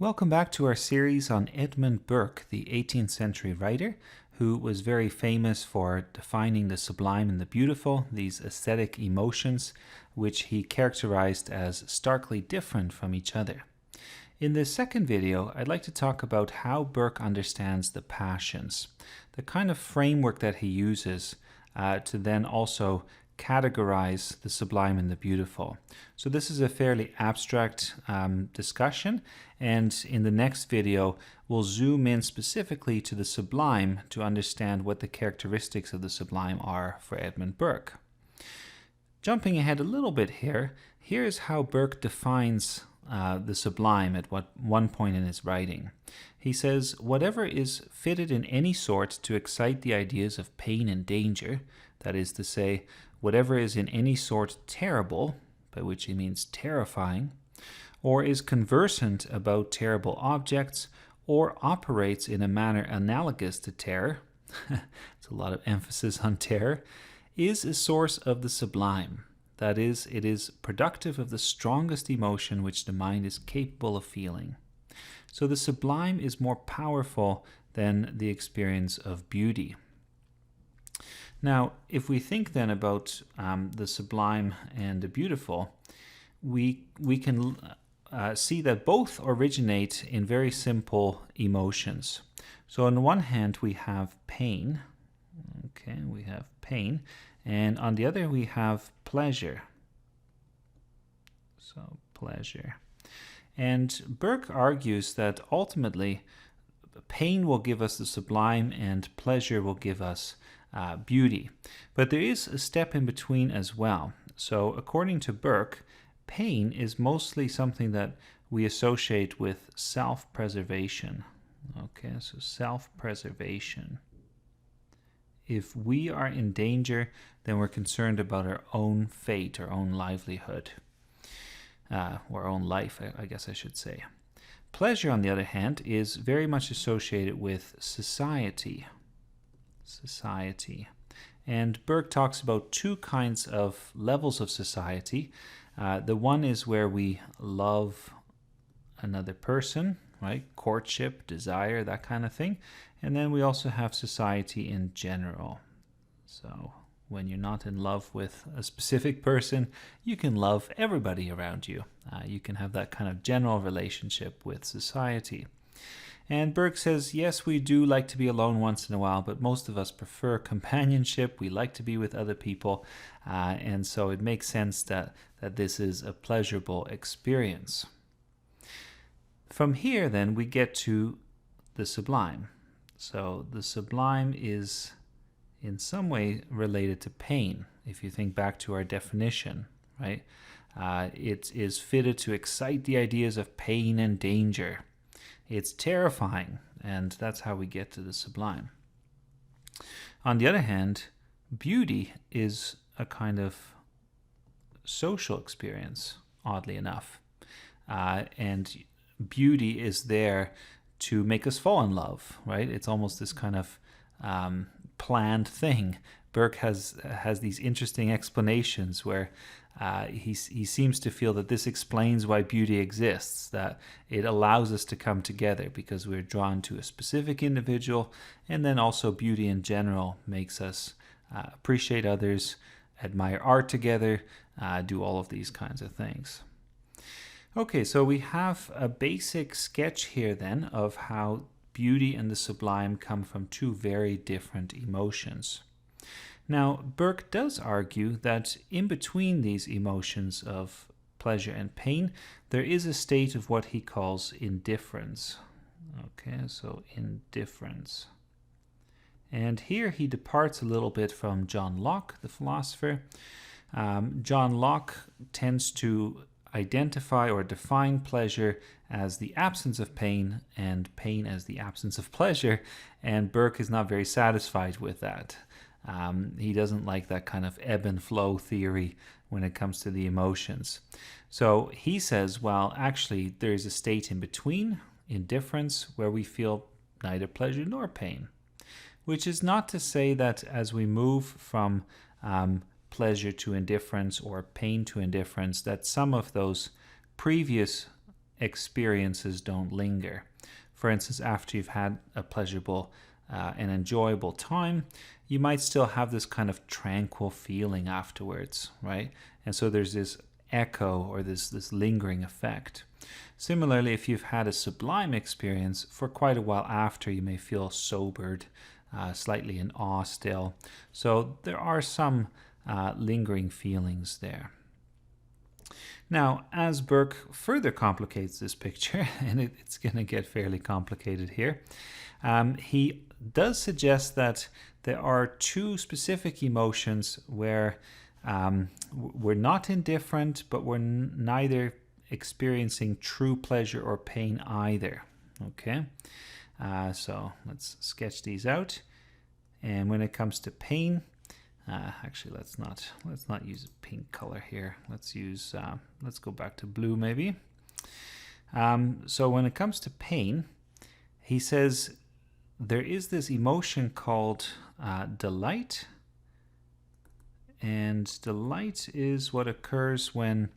Welcome back to our series on Edmund Burke, the 18th century writer who was very famous for defining the sublime and the beautiful, these aesthetic emotions, which he characterized as starkly different from each other. In this second video, I'd like to talk about how Burke understands the passions, the kind of framework that he uses to then also categorize the sublime and the beautiful. So this is a fairly abstract discussion, and in the next video we'll zoom in specifically to the sublime to understand what the characteristics of the sublime are for Edmund Burke. Jumping ahead a little bit here, here's how Burke defines the sublime at one point in his writing. He says, "Whatever is fitted in any sort to excite the ideas of pain and danger, that is to say, whatever is in any sort terrible," by which he means terrifying, "or is conversant about terrible objects, or operates in a manner analogous to terror," it's a lot of emphasis on terror, "is a source of the sublime. That is, it is productive of the strongest emotion which the mind is capable of feeling." So the sublime is more powerful than the experience of beauty. Now, if we think then about the sublime and the beautiful, we can see that both originate in very simple emotions. So on the one hand, we have pain. Okay, we have pain. And on the other, we have pleasure. So pleasure. And Burke argues that ultimately, pain will give us the sublime and pleasure will give us beauty. But there is a step in between as well. So according to Burke, pain is mostly something that we associate with self-preservation. Okay, so self-preservation. If we are in danger, then we're concerned about our own fate, our own livelihood, or our own life, I guess I should say. Pleasure, on the other hand, is very much associated with society. And Burke talks about two kinds of levels of society. The one is where we love another person, right? Courtship, desire, that kind of thing. And then we also have society in general. So when you're not in love with a specific person, you can love everybody around you. You can have that kind of general relationship with society. And Burke says, yes, we do like to be alone once in a while, but most of us prefer companionship. We like to be with other people. And so it makes sense that this is a pleasurable experience. From here, then, we get to the sublime. So the sublime is in some way related to pain, if you think back to our definition, right? It is fitted to excite the ideas of pain and danger. It's terrifying, and that's how we get to the sublime. On the other hand, beauty is a kind of social experience, oddly enough. And beauty is there to make us fall in love, right? It's almost this kind of planned thing. Burke has these interesting explanations where he seems to feel that this explains why beauty exists, that it allows us to come together because we're drawn to a specific individual, and then also beauty in general makes us appreciate others, admire art together, do all of these kinds of things. Okay, so we have a basic sketch here then of how beauty and the sublime come from two very different emotions. Now, Burke does argue that in between these emotions of pleasure and pain, there is a state of what he calls indifference. Okay, so indifference. And here he departs a little bit from John Locke, the philosopher. John Locke tends to identify or define pleasure as the absence of pain and pain as the absence of pleasure, and Burke is not very satisfied with that. He doesn't like that kind of ebb and flow theory when it comes to the emotions. So he says, well, actually, there's a state in between, indifference, where we feel neither pleasure nor pain, which is not to say that as we move from pleasure to indifference or pain to indifference, that some of those previous experiences don't linger. For instance, after you've had a pleasurable and enjoyable time, you might still have this kind of tranquil feeling afterwards, right? And so there's this echo or this lingering effect. Similarly, if you've had a sublime experience, for quite a while after, you may feel sobered, slightly in awe still. So there are some lingering feelings there. Now, as Burke further complicates this picture, and it's going to get fairly complicated here, he does suggest that there are two specific emotions where we're not indifferent, but we're neither experiencing true pleasure or pain either. Okay, so let's sketch these out. And when it comes to pain, actually let's not use a pink color here. Let's go back to blue maybe. So when it comes to pain, he says there is this emotion called delight. And delight is what occurs when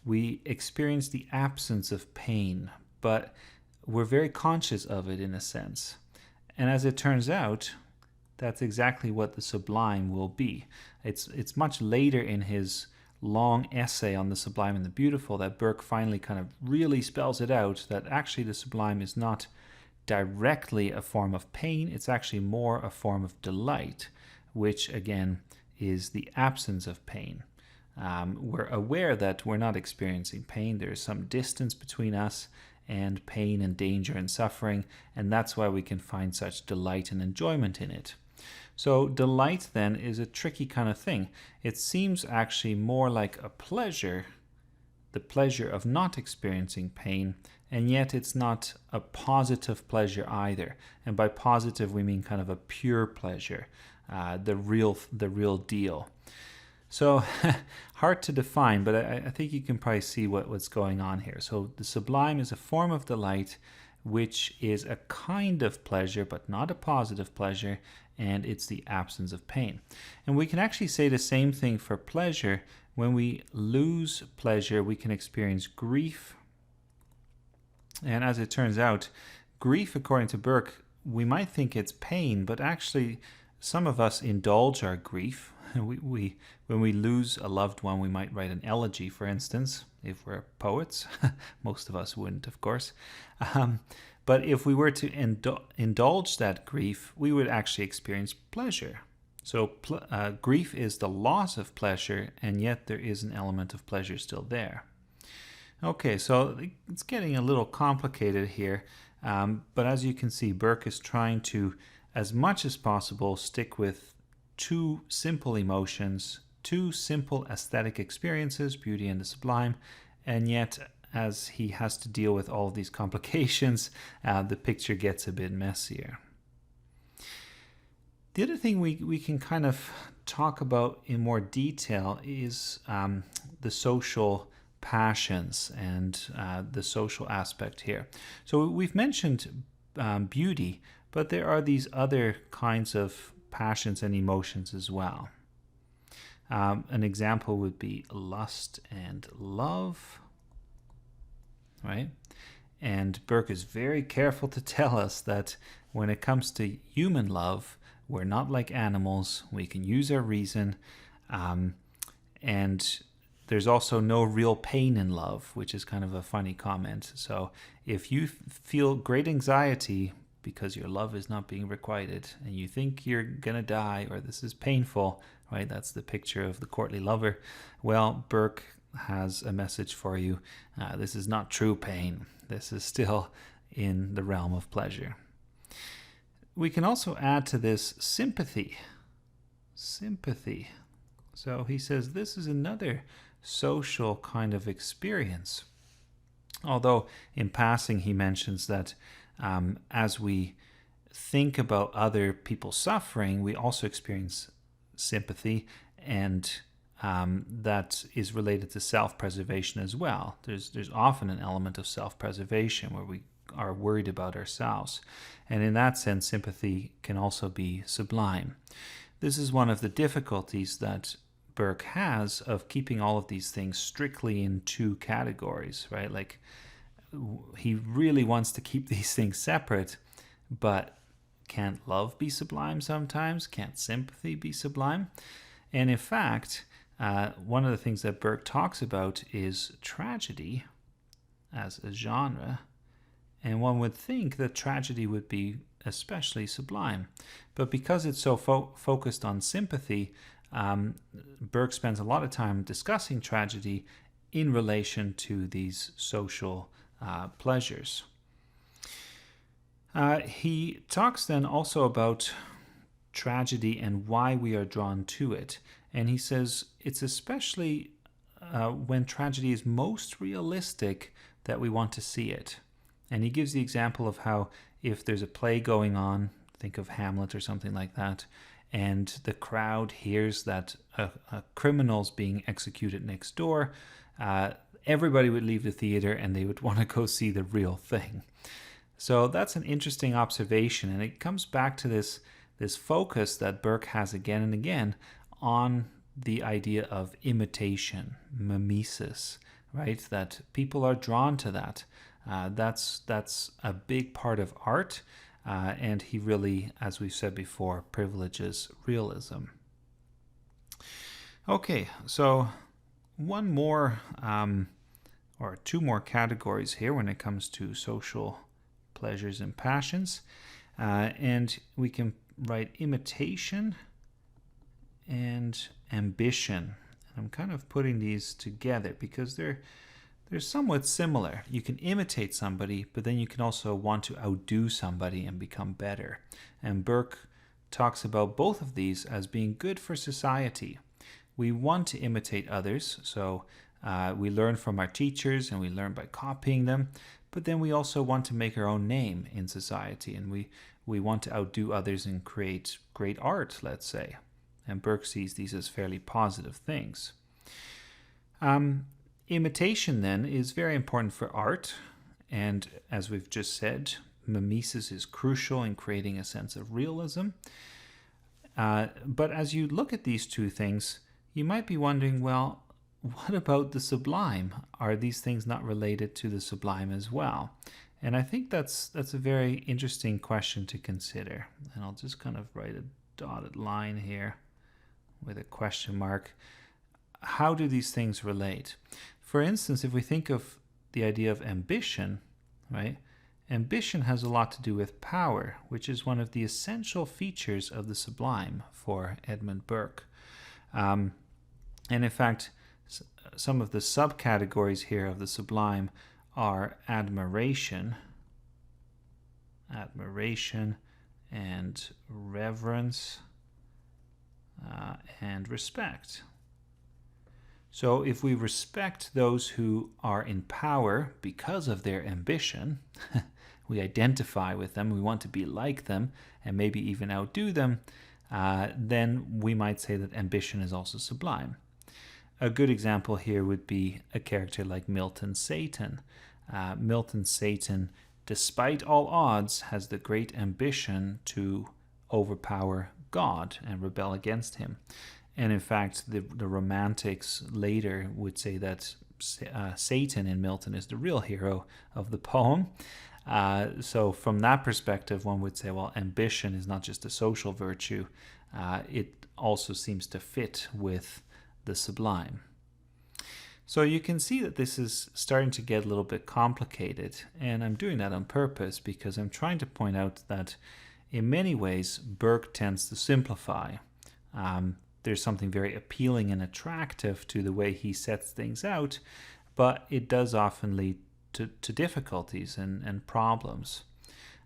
we experience the absence of pain, but we're very conscious of it in a sense. And as it turns out, that's exactly what the sublime will be. It's much later in his long essay on the sublime and the beautiful that Burke finally kind of really spells it out, that actually the sublime is not directly a form of pain, it's actually more a form of delight, which again is the absence of pain. We're aware that we're not experiencing pain. There's some distance between us and pain and danger and suffering, and that's why we can find such delight and enjoyment in it. So delight then is a tricky kind of thing. It seems actually more like a pleasure, the pleasure of not experiencing pain, and yet it's not a positive pleasure either. And by positive we mean kind of a pure pleasure, the real deal. So hard to define, but I think you can probably see what's going on here. So the sublime is a form of delight, which is a kind of pleasure, but not a positive pleasure, and it's the absence of pain. And we can actually say the same thing for pleasure. When we lose pleasure, we can experience grief. And as it turns out, grief, according to Burke, we might think it's pain, but actually some of us indulge our grief. When we lose a loved one, we might write an elegy, for instance, if we're poets. Most of us wouldn't, of course. But if we were to indulge that grief, we would actually experience pleasure. So grief is the loss of pleasure, and yet there is an element of pleasure still there. Okay, so it's getting a little complicated here, but as you can see, Burke is trying to, as much as possible, stick with two simple emotions, two simple aesthetic experiences, beauty and the sublime, and yet as he has to deal with all of these complications, the picture gets a bit messier. The other thing we can kind of talk about in more detail is the social passions and the social aspect here. So we've mentioned beauty, but there are these other kinds of passions and emotions as well. An example would be lust and love, right? And Burke is very careful to tell us that when it comes to human love, we're not like animals. We can use our reason, and there's also no real pain in love, which is kind of a funny comment. So if you feel great anxiety because your love is not being requited and you think you're gonna die or this is painful, right? That's the picture of the courtly lover. Well, Burke has a message for you. This is not true pain. This is still in the realm of pleasure. We can also add to this sympathy. Sympathy. So he says this is another social kind of experience. Although in passing he mentions that as we think about other people suffering, we also experience sympathy, and that is related to self-preservation as well. There's often an element of self-preservation where we are worried about ourselves. And in that sense, sympathy can also be sublime. This is one of the difficulties that Burke has of keeping all of these things strictly in two categories, right? Like he really wants to keep these things separate, but can't love be sublime sometimes? Can't sympathy be sublime? And in fact, one of the things that Burke talks about is tragedy as a genre. And one would think that tragedy would be especially sublime. But because it's so focused on sympathy, Burke spends a lot of time discussing tragedy in relation to these social pleasures. He talks then also about tragedy and why we are drawn to it. And he says it's especially when tragedy is most realistic that we want to see it. And he gives the example of how if there's a play going on, think of Hamlet or something like that, and the crowd hears that a criminal's being executed next door, everybody would leave the theater and they would want to go see the real thing. So that's an interesting observation, and it comes back to this focus that Burke has again and again on the idea of imitation, mimesis, right? That people are drawn to that. That's a big part of art, and he really, as we've said before, privileges realism. Okay, so one more or two more categories here when it comes to social pleasures and passions, and we can write imitation and ambition. I'm kind of putting these together because they're somewhat similar. You can imitate somebody, but then you can also want to outdo somebody and become better. And Burke talks about both of these as being good for society. We want to imitate others, so we learn from our teachers and we learn by copying them, but then we also want to make our own name in society, and we want to outdo others and create great art, let's say. And Burke sees these as fairly positive things. Imitation, then, is very important for art, and as we've just said, mimesis is crucial in creating a sense of realism. But as you look at these two things, you might be wondering, well, what about the sublime? Are these things not related to the sublime as well? And I think that's a very interesting question to consider. And I'll just kind of write a dotted line here with a question mark. How do these things relate? For instance, if we think of the idea of ambition, right? Ambition has a lot to do with power, which is one of the essential features of the sublime for Edmund Burke. And in fact, some of the subcategories here of the sublime are admiration and reverence and respect. So if we respect those who are in power because of their ambition, we identify with them, we want to be like them, and maybe even outdo them, then we might say that ambition is also sublime. A good example here would be a character like Milton Satan. Milton Satan, despite all odds, has the great ambition to overpower God and rebel against him. And in fact, the Romantics later would say that Satan in Milton is the real hero of the poem. So from that perspective, one would say, well, ambition is not just a social virtue. It also seems to fit with the sublime. So you can see that this is starting to get a little bit complicated, and I'm doing that on purpose because I'm trying to point out that in many ways Burke tends to simplify. There's something very appealing and attractive to the way he sets things out, but it does often lead to difficulties and problems.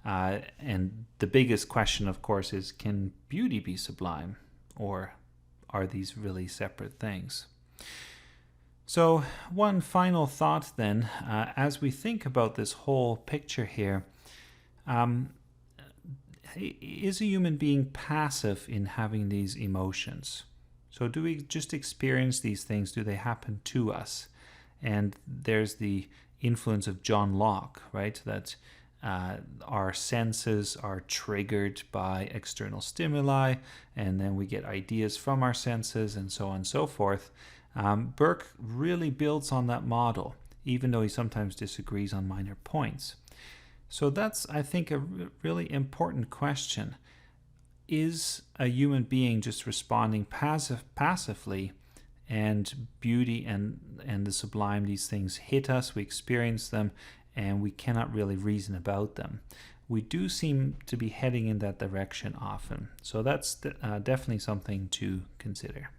And the biggest question, of course, is, can beauty be sublime, or are these really separate things? So one final thought then, as we think about this whole picture here, is a human being passive in having these emotions? So do we just experience these things? Do they happen to us? And there's the influence of John Locke, right? That our senses are triggered by external stimuli, and then we get ideas from our senses, and so on and so forth. Burke really builds on that model. even though he sometimes disagrees on minor points. So that's, I think, a really important question. Is a human being just responding passively, and beauty and the sublime, these things hit us, we experience them, and we cannot really reason about them? We do seem to be heading in that direction often. So that's definitely something to consider.